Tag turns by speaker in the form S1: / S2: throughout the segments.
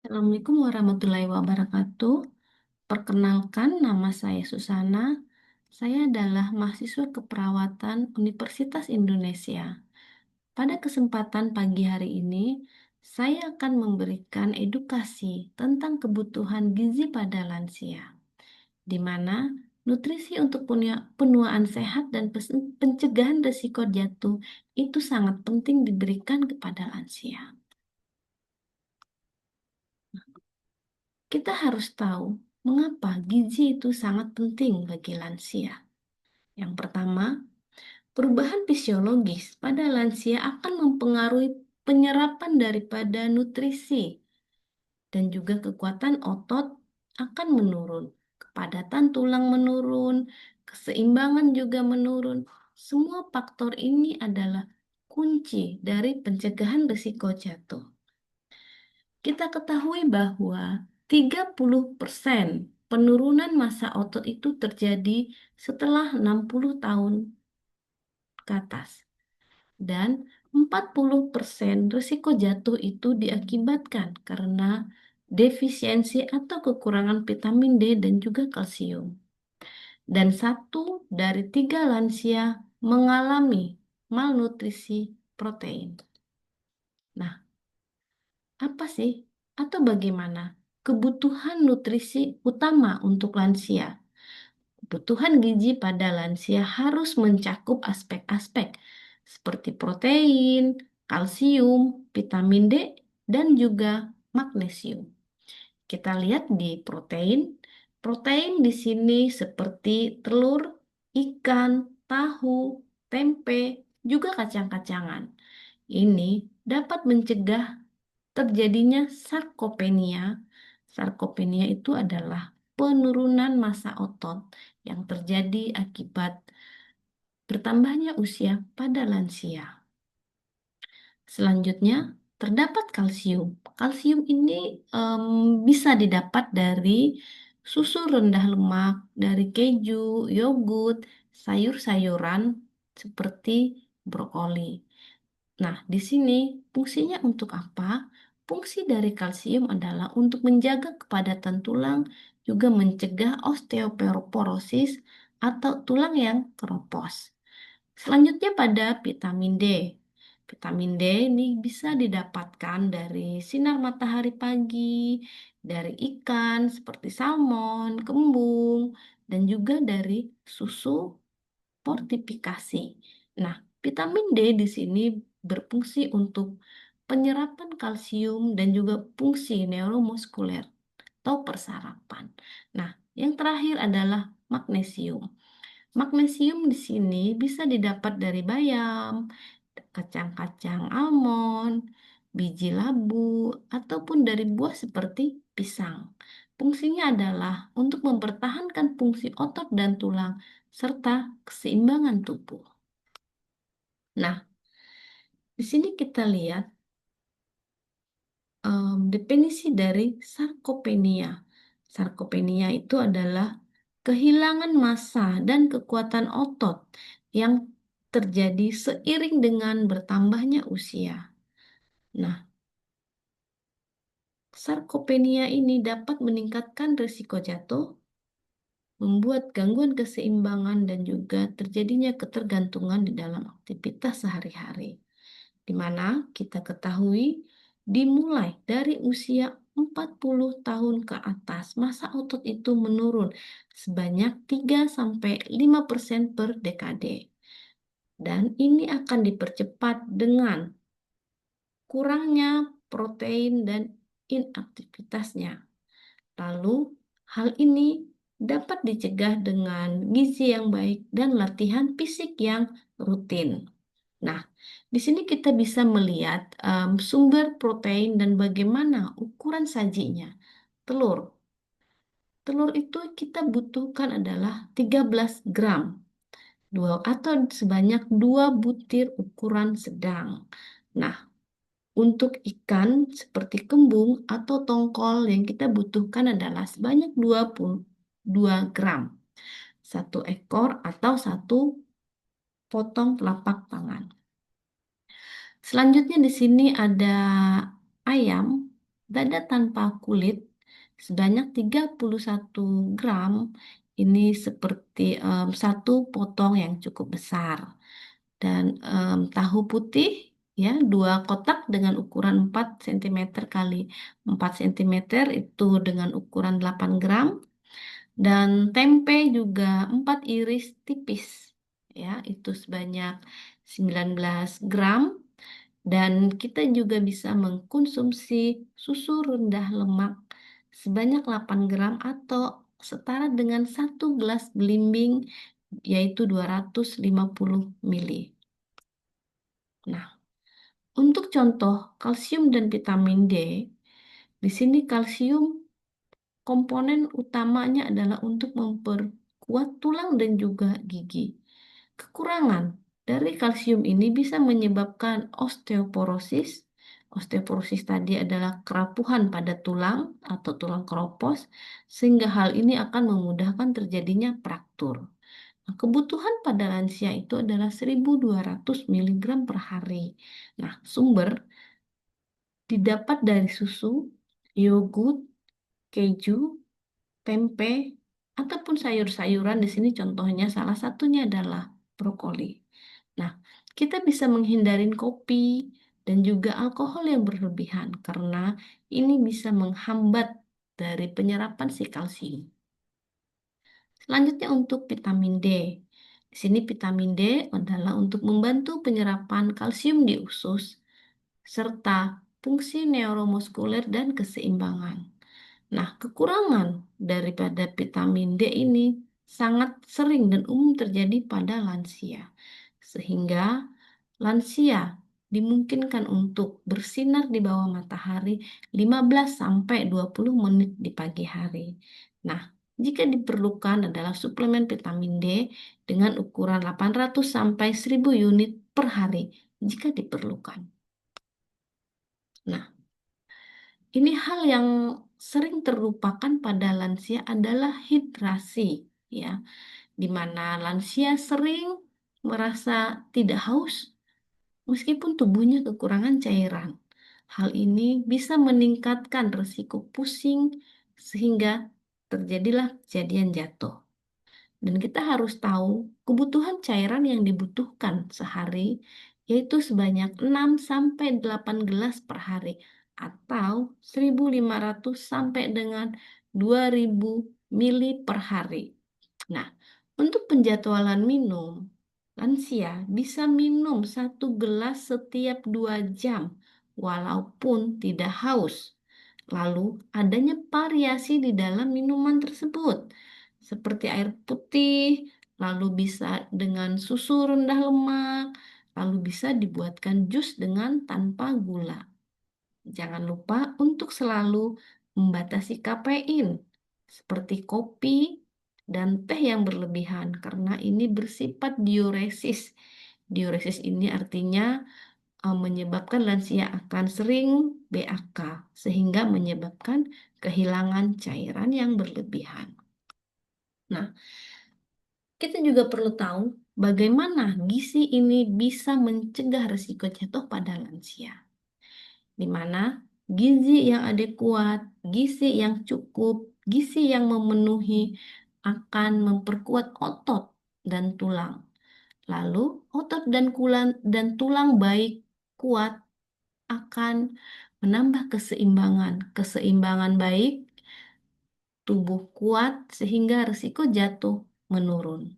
S1: Assalamualaikum warahmatullahi wabarakatuh. Perkenalkan, nama saya Susana. Saya adalah mahasiswa keperawatan Universitas Indonesia. Pada kesempatan pagi hari ini, saya akan memberikan edukasi tentang kebutuhan gizi pada lansia, di mana nutrisi untuk penuaan sehat dan pencegahan risiko jatuh itu sangat penting diberikan kepada lansia. Kita harus tahu mengapa gizi itu sangat penting bagi lansia. Yang pertama, perubahan fisiologis pada lansia akan mempengaruhi penyerapan daripada nutrisi dan juga kekuatan otot akan menurun. Kepadatan tulang menurun, keseimbangan juga menurun. Semua faktor ini adalah kunci dari pencegahan risiko jatuh. Kita ketahui bahwa 30% penurunan massa otot itu terjadi setelah 60 tahun ke atas. Dan 40% risiko jatuh itu diakibatkan karena defisiensi atau kekurangan vitamin D dan juga kalsium. Dan 1 dari 3 lansia mengalami malnutrisi protein. Nah, apa sih atau bagaimana kebutuhan nutrisi utama untuk lansia? Kebutuhan gizi pada lansia harus mencakup aspek-aspek seperti protein, kalsium, vitamin D, dan juga magnesium. Kita lihat di protein. Protein di sini seperti telur, ikan, tahu, tempe, juga kacang-kacangan. Ini dapat mencegah terjadinya sarkopenia. Sarkopenia itu adalah penurunan massa otot yang terjadi akibat bertambahnya usia pada lansia. Selanjutnya, terdapat kalsium. Kalsium ini bisa didapat dari susu rendah lemak, dari keju, yogurt, sayur-sayuran seperti brokoli. Nah, di sini fungsinya untuk apa? Fungsi dari kalsium adalah untuk menjaga kepadatan tulang, juga mencegah osteoporosis atau tulang yang keropos. Selanjutnya pada vitamin D. Vitamin D ini bisa didapatkan dari sinar matahari pagi, dari ikan seperti salmon, kembung, dan juga dari susu fortifikasi. Nah, vitamin D di sini berfungsi untuk penyerapan kalsium dan juga fungsi neuromuskuler atau persarapan. Nah, yang terakhir adalah magnesium. Magnesium di sini bisa didapat dari bayam, kacang-kacang almond, biji labu, ataupun dari buah seperti pisang. Fungsinya adalah untuk mempertahankan fungsi otot dan tulang serta keseimbangan tubuh. Nah, di sini kita lihat definisi dari sarkopenia. Sarkopenia itu adalah kehilangan massa dan kekuatan otot yang terjadi seiring dengan bertambahnya usia. Nah, sarkopenia ini dapat meningkatkan risiko jatuh, membuat gangguan keseimbangan dan juga terjadinya ketergantungan di dalam aktivitas sehari-hari. Di mana kita ketahui dimulai dari usia 40 tahun ke atas, massa otot itu menurun sebanyak 3-5% per dekade. Dan ini akan dipercepat dengan kurangnya protein dan inaktivitasnya. Lalu, hal ini dapat dicegah dengan gizi yang baik dan latihan fisik yang rutin. Nah, di sini kita bisa melihat sumber protein dan bagaimana ukuran sajinya. Telur. Telur itu kita butuhkan adalah 13 gram. Atau sebanyak 2 butir ukuran sedang. Nah, untuk ikan seperti kembung atau tongkol yang kita butuhkan adalah sebanyak 22 gram. 1 ekor atau 1 potong telapak tangan. Selanjutnya di sini ada ayam. Dada tanpa kulit sebanyak 31 gram ini seperti satu potong yang cukup besar. Dan tahu putih ya 2 kotak dengan ukuran 4 cm kali 4 cm itu dengan ukuran 8 gram. Dan tempe juga 4 iris tipis ya itu sebanyak 19 gram. Dan kita juga bisa mengkonsumsi susu rendah lemak sebanyak 8 gram atau setara dengan 1 gelas belimbing yaitu 250 mili. Nah, untuk contoh kalsium dan vitamin D, di sini kalsium komponen utamanya adalah untuk memperkuat tulang dan juga gigi. Kekurangan dari kalsium ini bisa menyebabkan osteoporosis. Osteoporosis tadi adalah kerapuhan pada tulang atau tulang keropos, sehingga hal ini akan memudahkan terjadinya fraktur. Nah, kebutuhan pada lansia itu adalah 1.200 mg per hari. Nah, sumber didapat dari susu, yogurt, keju, tempe, ataupun sayur-sayuran. Di sini contohnya salah satunya adalah brokoli. Nah, kita bisa menghindarin kopi dan juga alkohol yang berlebihan karena ini bisa menghambat dari penyerapan si kalsium. Selanjutnya untuk vitamin D. Di sini vitamin D adalah untuk membantu penyerapan kalsium di usus serta fungsi neuromuskuler dan keseimbangan. Nah, kekurangan daripada vitamin D ini sangat sering dan umum terjadi pada lansia. Sehingga lansia dimungkinkan untuk bersinar di bawah matahari 15 sampai 20 menit di pagi hari. Nah, jika diperlukan adalah suplemen vitamin D dengan ukuran 800 sampai 1.000 unit per hari jika diperlukan. Nah, ini hal yang sering terlupakan pada lansia adalah hidrasi, ya, di mana lansia sering merasa tidak haus meskipun tubuhnya kekurangan cairan. Hal ini bisa meningkatkan risiko pusing sehingga terjadilah kejadian jatuh. Dan kita harus tahu kebutuhan cairan yang dibutuhkan sehari yaitu sebanyak 6 sampai 8 gelas per hari atau 1.500 sampai dengan 2.000 mili per hari. Nah, untuk penjadwalan minum, lansia bisa minum 1 gelas setiap 2 jam walaupun tidak haus. Lalu, adanya variasi di dalam minuman tersebut, seperti air putih, lalu bisa dengan susu rendah lemak, lalu bisa dibuatkan jus dengan tanpa gula. Jangan lupa untuk selalu membatasi kafein, seperti kopi dan teh yang berlebihan, karena ini bersifat diuresis. Diuresis ini artinya menyebabkan lansia akan sering BAK, sehingga menyebabkan kehilangan cairan yang berlebihan. Nah, kita juga perlu tahu bagaimana gizi ini bisa mencegah risiko jatuh pada lansia, di mana gizi yang adekuat, gizi yang cukup, gizi yang memenuhi akan memperkuat otot dan tulang. Lalu, otot dan tulang baik kuat akan menambah keseimbangan. Keseimbangan baik, tubuh kuat sehingga risiko jatuh menurun.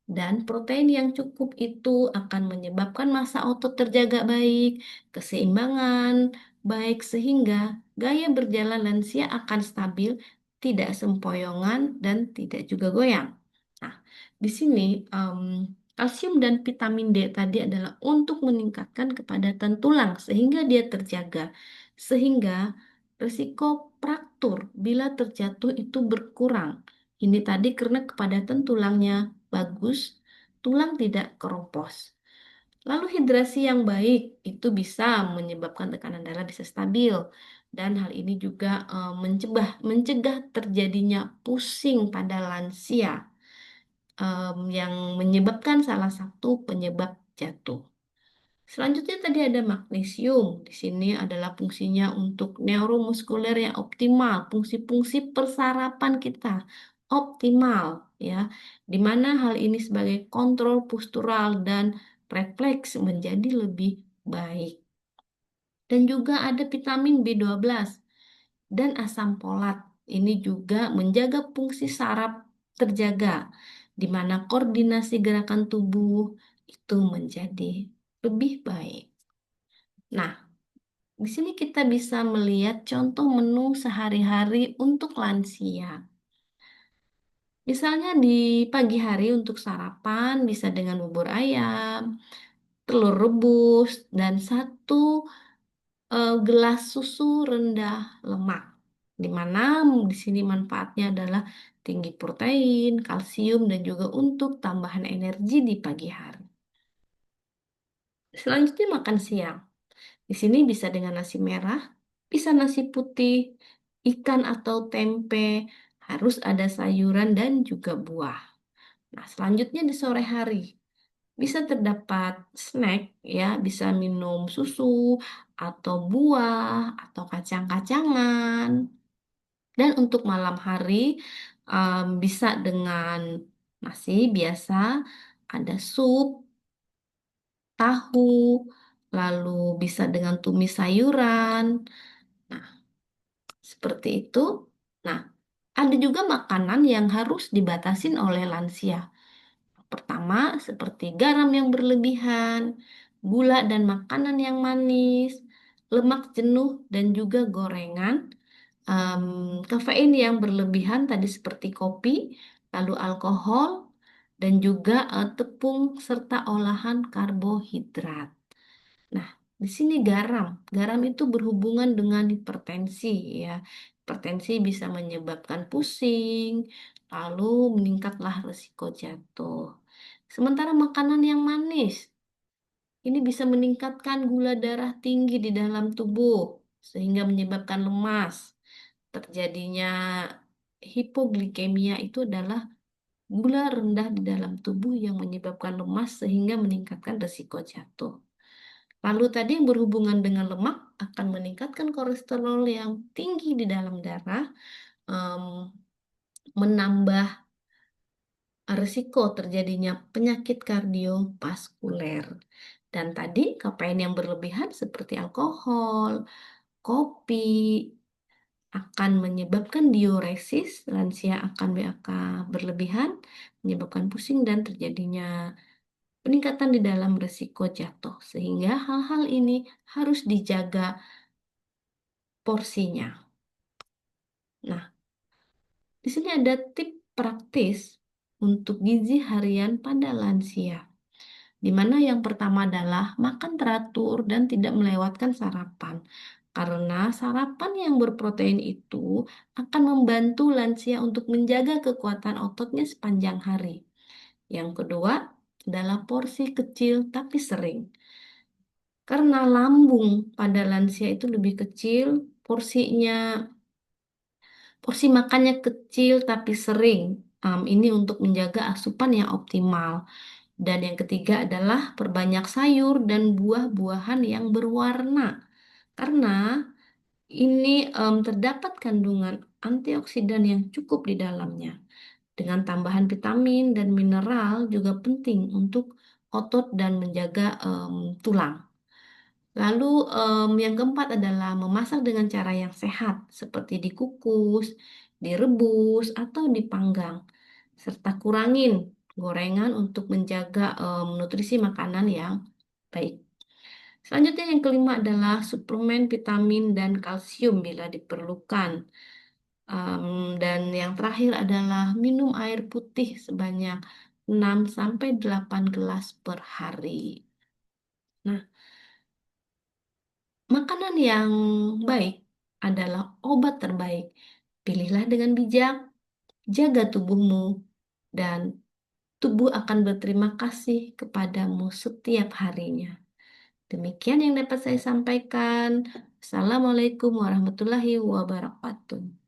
S1: Dan protein yang cukup itu akan menyebabkan massa otot terjaga baik, keseimbangan baik sehingga gaya berjalan lansia akan stabil, tidak sempoyongan dan tidak juga goyang. Nah, di sini kalsium dan vitamin D tadi adalah untuk meningkatkan kepadatan tulang sehingga dia terjaga, sehingga risiko fraktur bila terjatuh itu berkurang. Ini tadi karena kepadatan tulangnya bagus, tulang tidak keropos. Lalu hidrasi yang baik itu bisa menyebabkan tekanan darah bisa stabil dan hal ini juga mencegah terjadinya pusing pada lansia yang menyebabkan salah satu penyebab jatuh. Selanjutnya tadi ada magnesium. Di sini adalah fungsinya untuk neuromuskuler yang optimal, fungsi-fungsi persarapan kita optimal ya. Di mana hal ini sebagai kontrol postural dan refleks menjadi lebih baik. Dan juga ada vitamin B12 dan asam folat. Ini juga menjaga fungsi saraf terjaga, di mana koordinasi gerakan tubuh itu menjadi lebih baik. Nah, di sini kita bisa melihat contoh menu sehari-hari untuk lansia. Misalnya di pagi hari untuk sarapan bisa dengan bubur ayam, telur rebus, dan satu gelas susu rendah lemak. Di mana di sini manfaatnya adalah tinggi protein, kalsium, dan juga untuk tambahan energi di pagi hari. Selanjutnya makan siang. Di sini bisa dengan nasi merah, bisa nasi putih, ikan atau tempe, harus ada sayuran dan juga buah. Nah, selanjutnya di sore hari bisa terdapat snack ya, bisa minum susu atau buah atau kacang-kacangan. Dan untuk malam hari bisa dengan nasi biasa, ada sup, tahu, lalu bisa dengan tumis sayuran. Nah, seperti itu. Nah, ada juga makanan yang harus dibatasin oleh lansia. Pertama, seperti garam yang berlebihan, gula dan makanan yang manis, lemak jenuh dan juga gorengan, kafein yang berlebihan tadi seperti kopi, lalu alkohol, dan juga tepung serta olahan karbohidrat. Nah, di sini garam. Garam itu berhubungan dengan hipertensi ya. Hipertensi bisa menyebabkan pusing, lalu meningkatlah risiko jatuh. Sementara makanan yang manis, ini bisa meningkatkan gula darah tinggi di dalam tubuh, sehingga menyebabkan lemas. Terjadinya hipoglikemia itu adalah gula rendah di dalam tubuh yang menyebabkan lemas sehingga meningkatkan risiko jatuh. Lalu tadi yang berhubungan dengan lemak akan meningkatkan kolesterol yang tinggi di dalam darah, em, menambah risiko terjadinya penyakit kardiovaskuler. Dan tadi kafein yang berlebihan seperti alkohol, kopi akan menyebabkan diuresis, lansia akan BAK berlebihan, menyebabkan pusing dan terjadinya peningkatan di dalam risiko jatuh. Sehingga hal-hal ini harus dijaga porsinya. Nah, di sini ada tips praktis untuk gizi harian pada lansia, di mana yang pertama adalah makan teratur dan tidak melewatkan sarapan. Karena sarapan yang berprotein itu akan membantu lansia untuk menjaga kekuatan ototnya sepanjang hari. Yang kedua adalah porsi kecil tapi sering. Karena lambung pada lansia itu lebih kecil, porsinya porsi makannya kecil tapi sering. Ini untuk menjaga asupan yang optimal. Dan yang ketiga adalah perbanyak sayur dan buah-buahan yang berwarna. Karena ini terdapat kandungan antioksidan yang cukup di dalamnya. Dengan tambahan vitamin dan mineral juga penting untuk otot dan menjaga tulang. Lalu yang keempat adalah memasak dengan cara yang sehat, seperti dikukus, direbus, atau dipanggang. Serta kurangin gorengan untuk menjaga nutrisi makanan yang baik. Selanjutnya yang kelima adalah suplemen vitamin dan kalsium bila diperlukan. Dan yang terakhir adalah minum air putih sebanyak 6 sampai 8 gelas per hari. Nah, makanan yang baik adalah obat terbaik. Pilihlah dengan bijak, jaga tubuhmu, dan tubuh akan berterima kasih kepadamu setiap harinya. Demikian yang dapat saya sampaikan. Assalamualaikum warahmatullahi wabarakatuh.